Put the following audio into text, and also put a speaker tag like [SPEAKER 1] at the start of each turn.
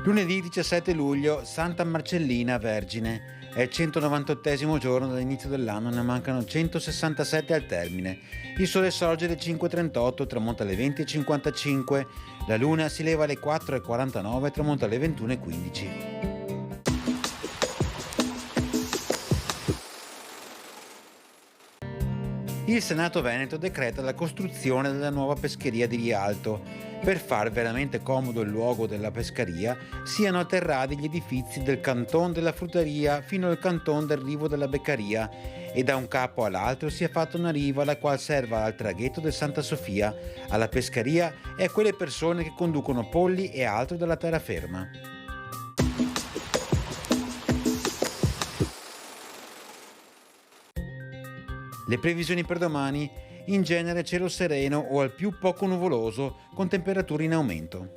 [SPEAKER 1] Lunedì 17 luglio, Santa Marcellina Vergine. È il 198° giorno dall'inizio dell'anno, ne mancano 167 al termine. Il sole sorge alle 5:38, tramonta alle 20:55. La luna si leva alle 4:49 e tramonta alle 21:15. Il Senato Veneto decreta la costruzione della nuova pescheria di Rialto. Per far veramente comodo il luogo della pescaria, siano atterrati gli edifizi del Canton della Frutteria fino al Canton del Rivo della Beccaria e da un capo all'altro sia fatta una riva la quale serva al traghetto del Santa Sofia, alla pescaria e a quelle persone che conducono polli e altro dalla terraferma. Le previsioni per domani: in genere cielo sereno o al più poco nuvoloso, con temperature in aumento.